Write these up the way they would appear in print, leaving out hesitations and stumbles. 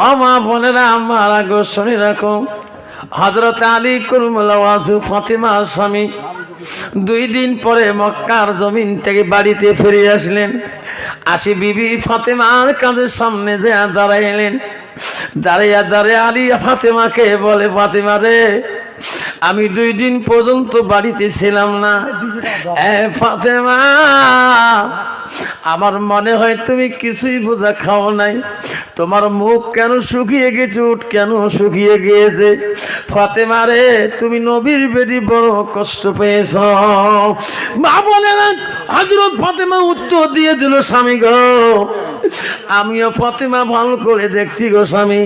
আমা বোনেরা আমার আগো শুনে রাখো, হযরত আলী কুরুমুল্লাহ ওয়াজু ফাতেমার স্বামী 2 দিন পরে মক্কার জমিন থেকে বাড়িতে ফিরে আসলেন। আসি বিবি ফাতেমার কাজের সামনে যে দাঁড়াইলেন। দাঁড়িয়ে আলী ফাতেমাকে বলে, ফাতেমা রে, আমি 2 দিন পর্যন্ত বাড়িতে ছিলাম না। ফাতেমা, আমার মনে হয় তুমি কিছুই বোঝা খাও নাই। তোমার মুখ কেন শুকিয়ে গেছে, উঠ কেন শুকিয়ে গিয়েছে। ফাতেমা রে, তুমি নবীর বেটি বড় কষ্ট পেয়েছ। মা বলে না, হযরত ফাতেমা উত্তর দিয়ে দিল, স্বামী গো, আমিও ফাতেমা ভালো করে দেখছি গো স্বামী,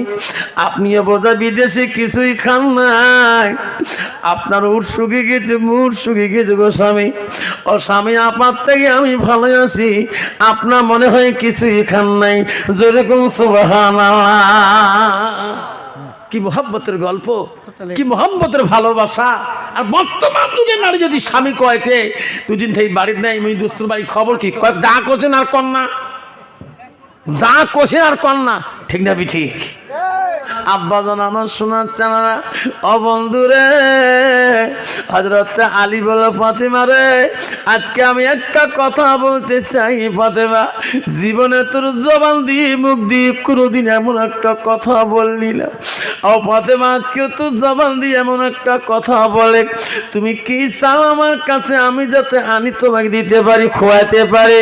আপনিও বোধহয় বিদেশে কিছুই খান নাই, আপনার উঠ শুকিয়ে গেছে, মুখ শুকিয়ে গেছে গো স্বামী। ও স্বামী, আপনার থেকে আমি ভালো আছি, আপনার মনে হয় কিছুই খান নাই। যেরকম সুবহানাল্লাহ। কি মোহাব্বতের গল্প, কি মোহাব্বতের ভালোবাসা। আর বর্তমান যুগে নারী যদি স্বামী কয়েকে 2 দিন থেকে বাড়ির নাই, আমি দোস্তের বাড়ি খবর কি কয়েক যা করছেন আর কন্যা, যা কোষে আর কন্যা, ঠিক না ঠিক? আব্বাজান আমার শোনার চানারা, ও বন্ধুরে, হযরত আলী বলে, ফাতেমা রে, আজকে আমি একটা কথা বলতে চাই। ফাতেমা, জীবনে তোর জবান দিয়ে মুখ দিয়ে কোনোদিন এমন একটা কথা বললি না। ও ফাতেমা, আজকে তোর জবান দিয়ে এমন একটা কথা বলে, তুমি কি চাও আমার কাছে আমি যাতে আনি তোমাকে দিতে পারি, খোয়াতে পারি?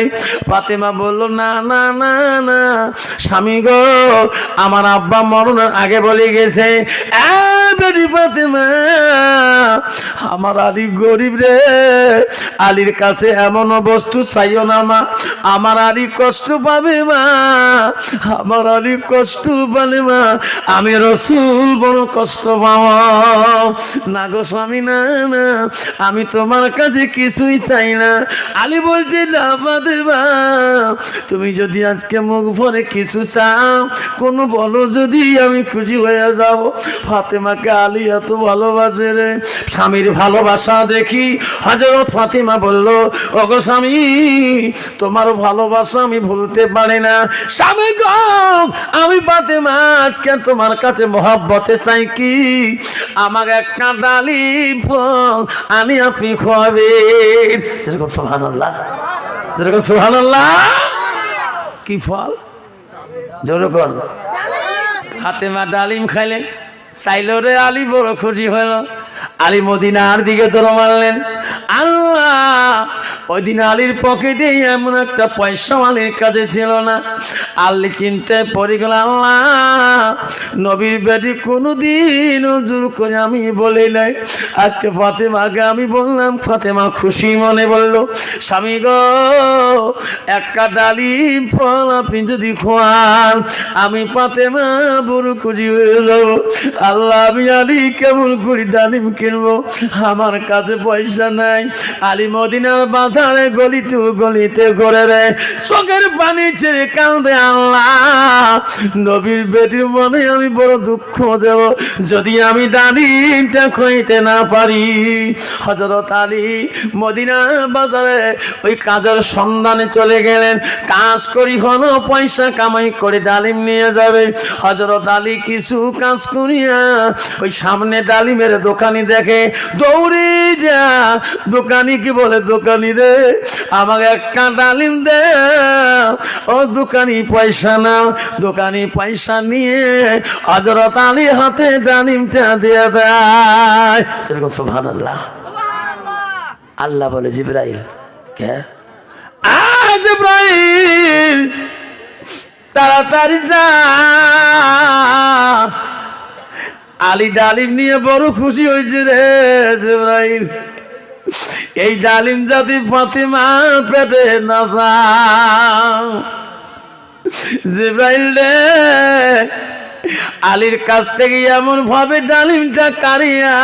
ফাতেমা বলল, না না না না স্বামী গো, আমার আব্বা মরণের আগে বলে গেছে, ফাতেমা, আমার আলী গরিব রে, আলীর কাছে এমন বস্তু চাইও না মা, আমার আলী কষ্ট পাবে মা, আমার আলী কষ্ট পাবে মা, আমি রাসূল বড় কষ্ট পাওয়া। না গো স্বামী, না না, আমি তোমার কাছে কিছুই চাই না। আলী বলছে, না ফাতেমা, তুমি যদি আজকে মুখ ভরে কিছু চাও, কোনো বলো, যদি আমি খুশি হয়ে যাব। ফাতেমাকে আলী এত ভালোবাসে রে। স্বামীর ভালোবাসা দেখি হযরত ফাতেমা বলল, ওগো স্বামী, তোমার ভালোবাসা আমি ভুলতে পারি না। স্বামী গো, আমি ফাতেমা আজকে তোমার কাছে মহব্বতে চাই কি, আমাকে একটা ডালিম ফল আনি আপনি খাওয়াবেন। যেরকম সুবহানাল্লাহ, যেরকম সুবহানাল্লাহ। কি ফল? যেরকম ফাতেমা ডালিম খাইলেন, চাইলো রে, আলী বড় খুশি হইল। আলী মদিনার দিকে দৌড় মারলেন। আল্লাহ, ওই দিন আলীর পকেটে এমন একটা পয়সা আলীর কাছে ছিল না। আলী চিন্তায় পড়ে গেল, আল্লাহ, নবীর বেটি কোনোদিন জোর করে আমি বলি নাই, আজকে ফাতেমাকে আমি বললাম। ফাতেমা খুশি মনে বলল, স্বামী গো, একটা ডালিম ফল আপনি যদি খোয়ান, আমি ফাতেমা বড় খুশি হয়ে যাব। আল্লাহ, আমি আলী কেমন করে ডালিম কিনবো, আমার কাছে পয়সা নাই। আলী মদিনার বাজারে গলিতে গলিতে করে রে, চোখের পানি ছেড়ে কাঁদে, আল্লাহ, নবীর বেটির মনে আমি বড় দুঃখ দেব যদি আমি ডালিমটা খাইতে না পারি। হযরত আলী মদিনা বাজারে ওই কাজের সন্ধানে চলে গেলেন। কাজ করি হলো, পয়সা কামাই করে ডালিম নিয়ে যাবে। হযরত আলী কিছু কাজ করিয়া ওই সামনে ডালিমের দোকানি দেখে, দৌড়ে যা দোকানি কি বলে, দোকানি রে, আমাকে একটা ডালিম দে। ও দোকানি পয়সা নাও। দোকানি পয়সা নিয়ে হযরত আলী হাতে ডালিমটা দিয়ে দেয়। সুবহানাল্লাহ। আল্লাহ বলে, জিবরাইল, কে? জিবরাইল, তাড়াতাড়ি যা। আলী ডালিম নিয়ে বড় খুশি হয়েছে রে। জিবরাইল, এই ডালিম যদি ফাতেমা পেটে না যায়। জিবরাইল রে, আলীর কাছ থেকে এমন ভাবে ডালিমটা কাড়িয়া,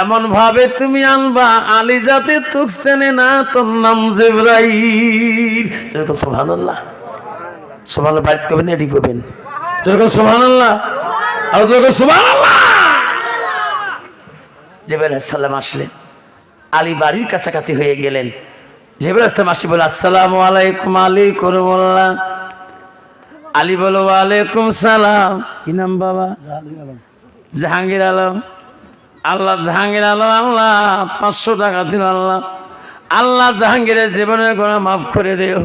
এমন ভাবে তুমি আনবা, আলী যাতে তোকে চেনে না, তোর নাম জিবরাইল। সুবহানাল্লাহ। সুবহানাল্লাহ বাইত করবেন, এটি করবেন। সুবহানাল্লাহ। আর সুবহানাল্লাহ। জিবরাইল আলাইহিস সালাম আসলেন, আলী বাড়ির কাছাকাছি হয়ে গেলেন। জিবরাইল আলাইহিস সালাম আসি বলে, আসসালামু আলাইকুম আলী করুল্লাহ। আলী বলো ওয়ালাইকুম সালাম। কি নাম বাবা? জাহাঙ্গীর আলম। আল্লাহ জাহাঙ্গীর আলম আল্লাহ 500 টাকা দিল। আল্লাহ আল্লাহ জাহাঙ্গীরের জীবনের গুনাহ মাফ করে দিও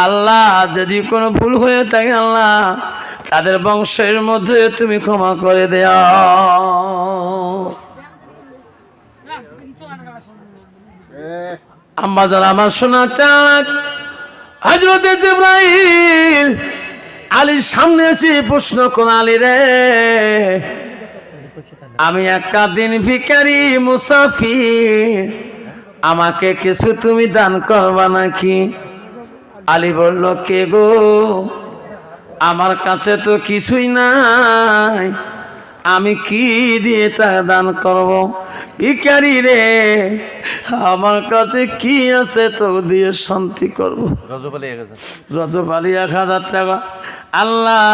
আল্লাহ। যদি কোনো ভুল হয়ে থাকে আল্লাহ তাদের বংশের মধ্যে তুমি ক্ষমা করে দেও। আম্মাজান আমার শোনা চাক হযরত জিবরাইল আলীর সামনে এসে প্রশ্ন করে, আলী রে আমি একটা দিন ভিখারি মুসাফির, আমাকে কিছু তুমি দান করবা নাকি? আলী বলল, কে গো? আমার কাছে তো কিছুই নাই, আমি কি দিয়ে তা দান করব? ভিখারি রে আমার কাছে কি আছে তো দিয়ে শান্তি করব? রজব আলী 1000 টাকা। আল্লাহ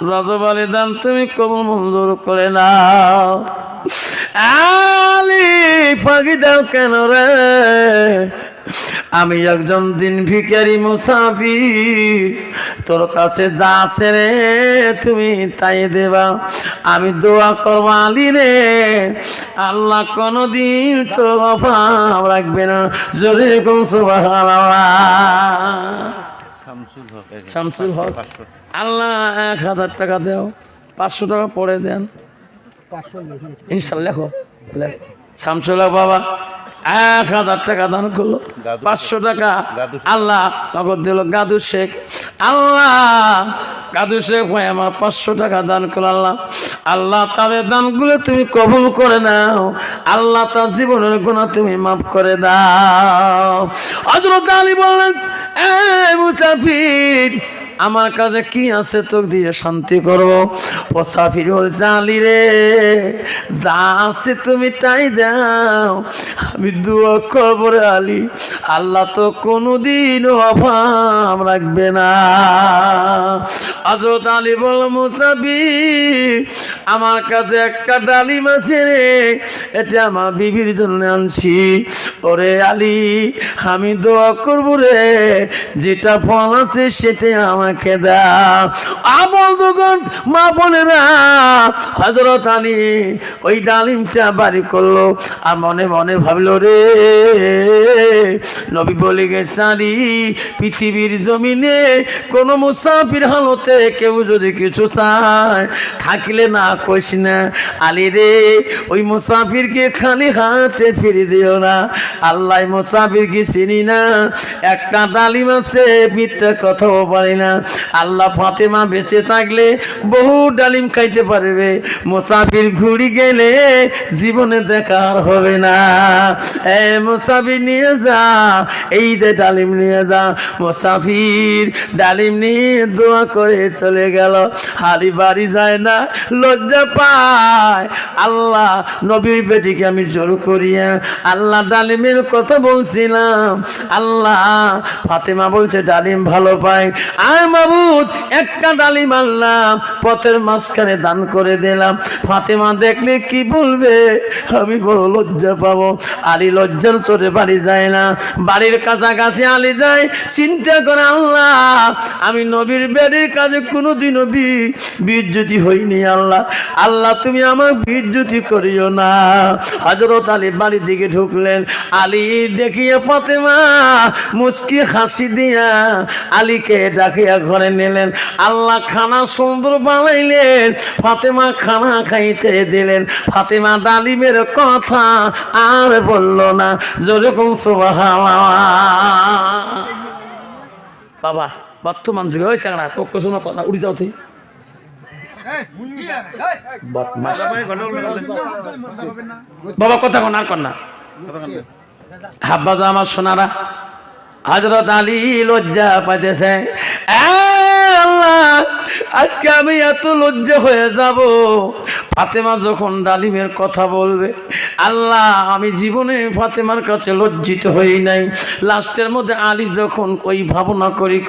রজব আলী দান তুমি কবুল মঞ্জুর করে নাও। আলী ফাঁকি দাও কেন রে? আমি একজন দিন ভিখারি মুসাফির, তোর কাছে যা আছে রে তুমি তাই দেবা। আমি দোয়া করবো আলী রে আল্লাহ কোনদিন তো অভাব রাখবে না। জোরে কোন সুবহানাল্লাহ। শামসুল হক আল্লাহ 1000 টাকা দাও, 500 টাকা পরে দেন ইনশাল্লাহ। লেখো শামসুল হক বাবা 1000 টাকা দান করলো, 500 টাকা আল্লাহ নগদ দিল। গাদু শেখ আল্লাহ গাদু শেখ ভাই আমার 500 টাকা দান করলো। আল্লাহ আল্লাহ তাদের দানগুলো তুমি কবুল করে নাও। আল্লাহ তার জীবনের গুনাহ তুমি মাফ করে দাও। হযরত আলী বললেন, এ মুসাফির আমার কাছে কি আছে তোর দিয়ে শান্তি করবো? মুসাফির বলছে, আলী রে যা আছে তুমি তাই দাও, আমি দোয়া করবো রে আলী আল্লাহ তো কোনোদিন অভাব রাখবে না। হযরত আলী বলল, মুসাফির আমার কাছে একটা ডালিম আছে রে, এটা আমার বিবির জন্য আনছি। ওরে আলী আমি দোয়া করবো রে, যেটা ফল আছে সেটাই আমাকে দাও। আমল দোকান মা বোনেরা হযরত আলী ওই ডালিমটা বাড়ি করলো আর মনে মনে ভাবলো, রে নবী বলে গেছে আলী পৃথিবীর জমিনে কোন মুসাফির হালতে কেউ যদি কিছু চায় থাকলে না কইস না, আলী রে ওই মুসাফিরকে খালি হাতে ফিরে দিও না। আল্লাহ মুসাফিরকে চিনি না, একটা ডালিম আছে মিথ্যা কথাও পারি না। আল্লাহ ফাতেমা বেঁচে থাকলে বহু ডালিম খাইতে পারবে, মুসাফির ঘুরি গেলে জীবনে দেখার হবে না। এ মুসাফির নিয়ে যা, এই যে ডালিম নিয়ে যা। মুসাফির ডালিম নিয়ে দোয়া করে চলে গেল। হারি বাড়ি যায় না, লজ্জা পায়। আল্লাহ নবীর বেটিকে আমি জোর করিয়া আল্লাহ ডালিমের কথা বলছিলাম। আল্লাহ ফাতেমা বলছে ডালিম ভালো পায়, আর মাবুদ একটা ডালিম আনলাম পথের মাঝখানে দান করে দিলাম। ফাতেমা দেখলে কি বলবে, আমি বড় লজ্জা পাবো। আলী লজ্জার চোটে বাড়ি যায় না, বাড়ির কাছাকাছি আলী যায়। চিন্তা করে, আল্লাহ আমি নবীর বেড়ির কাজে কোনোদিনও বিজ্জতি হইনি। আল্লাহ আল্লাহ তুমি আমার বিজ্জতি করিও না। হযরত আলী বাড়ির দিকে ঢুকলেন। আলী দেখিয়ে ফাতেমা মুচকি হাসি দিয়া আলীকে ডাকিয়া ঘরে নিলেন। আল্লাহ খানা সুন্দর বানাইলেন, ফাতেমা খানা খাইতে দিলেন। ফাতেমা ডালিমের কথা আর বলল না। যেরকম সুবহানাল্লাহ। বাবা বর্তমান যুগে হয়েছে না তো কোনো কথা উড়ি যাও তুই বাবা কথা কোন আর কর না। হাব্বাজা আমার সোনারা হযরত আলী লজ্জা পাইতেছে। আজকে আমি এত লজ্জা হয়ে যাব, ফাতেমা যখন ডালিমের কথা বলবে। আল্লাহ আমি জীবনে ফাতেমার কাছে লজ্জিত হই নাই। লাস্টের মধ্যে আলী যখন ওই ভাবনা করি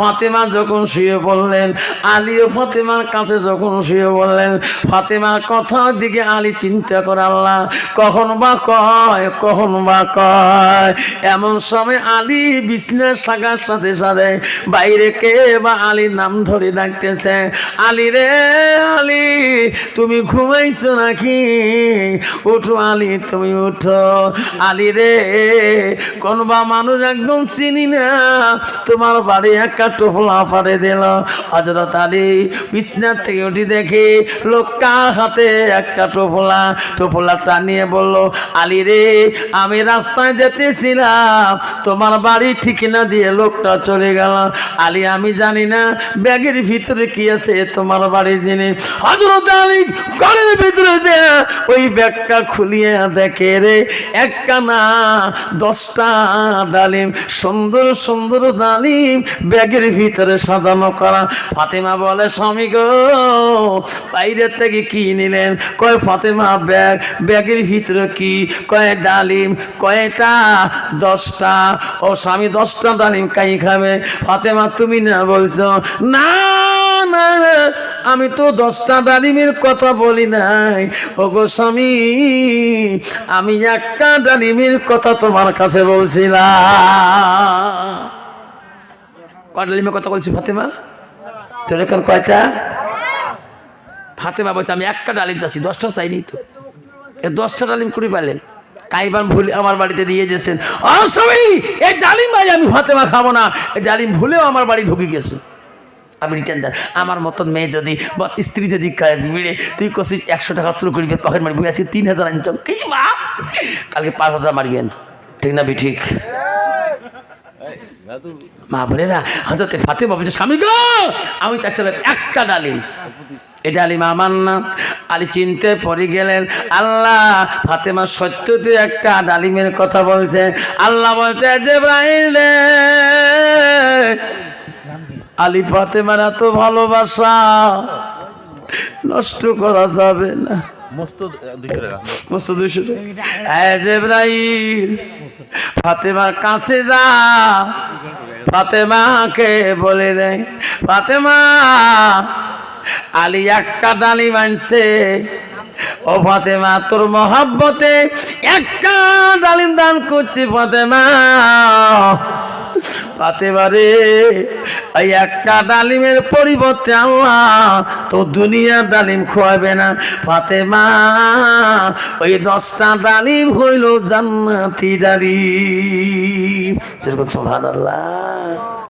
ফাতেমা যখন শুয়ে বললেন, আলীও ফাতেমার কাছে যখন শুয়ে বললেন, ফাতেমার কথার দিকে আলী চিন্তা করে, আল্লাহ কখন বা কয় এমন সময় আলী বিছনা শাখার সাথে সাথে বাইরে কে বা আলীর নাম ধরে ডাকতেছে, আলী রে আলী তুমি ঘুমাইছো নাকি? উঠো আলী তুমি উঠো। আলী রে কোনবা মানুষ একদম চিনি না, তোমার বাড়ি একটা টোপলা পাড়ে দিল। হযরত আলী বিছনার থেকে উঠে দেখে লোকটা হাতে একটা টোপলা টানিয়ে বলল, আলী রে আমি রাস্তায় যেতেছিলাম, তোমার বাড়ি ঠিকানা দিয়ে লোকটা চলে গেল। আলী আমি জানি না ব্যাগের ভিতরে কি আছে তোমার বাড়ির জিনিস। হযরত আলী ঘরের ভিতরে যে ওই ব্যাগটা খুলিয়ে দেখে রে একটা না 10টা ডালিম, সুন্দর সুন্দর ডালিম ব্যাগের ভিতরে সাজানো করা। ফাতেমা বলে, স্বামী গো বাইরের থেকে কি নিলেন? কয় ফাতেমা ব্যাগের ভিতরে কি? কয় ডালিম। কয়টা? 10টা। ও স্বামী 10টা ডালিম কাই খাবে? ফাতেমা তুমি না বলছো? না না আমি তো 10টা ডালিমের কথা বলি নাই। ও গো স্বামী আমি একটা ডালিমের কথা তোমার কাছে বলছিলাম। কয় ডালিমের কথা বলছি ফাতেমা? তোর এখন কয়টা? ফাতেমা বলছে আমি একটা ডালিম চাচ্ছি, 10টা চাইনি তো। 10টা ডালিম কুড়ি পাইলেন? কাইবান ভুলে আমার বাড়িতে দিয়ে গেছেন। এই ডালিম ভাই আমি ফাতেমা খাবো না, এই ডালিম ভুলেও আমার বাড়ি ঢুকে গেছে, আমি রিটার্ন দেন। আমার মতন মেয়ে যদি বা স্ত্রী যদি মিলে তুই কছিস 100 টাকা শুরু করবি, পকেট মারবি, আজকে 3000 আনছ, কিছু কালকে 5000 মারবেন, ঠিক না? ঠিক মা বলে না হযরত ফাতেমা বলছে, স্বামী গো আমি চাচ্ছিলাম একটা ডালিম, এই ডালিম আমার না। আলী চিনতে পড়ে গেলেন, আল্লাহ ফাতেমা সত্যতে একটা ডালিমের কথা বলছে। আল্লাহ বলছে, জিবরাইল আলী ফাতেমার এত ভালোবাসা নষ্ট করা যাবে না। মস্ত 200 টাকা। জিবরাইল ফাতেমার কাছে যা, ফাতেমাকে বলে দেয়, ফাতেমা আলী একটা ডালিম আনছে, ও ফাতেমা তোর মহব্বতে একটা ডালিম দান করছি ফাতেমা। ফাতেমা রে এই একটা ডালিমের পরিবর্তে আল্লাহ তো দুনিয়ার ডালিম খোয়াবে না ফাতেমা, ওই 10টা ডালিম হইল জান্নাতি ডালিম। সুবহানাল্লাহ।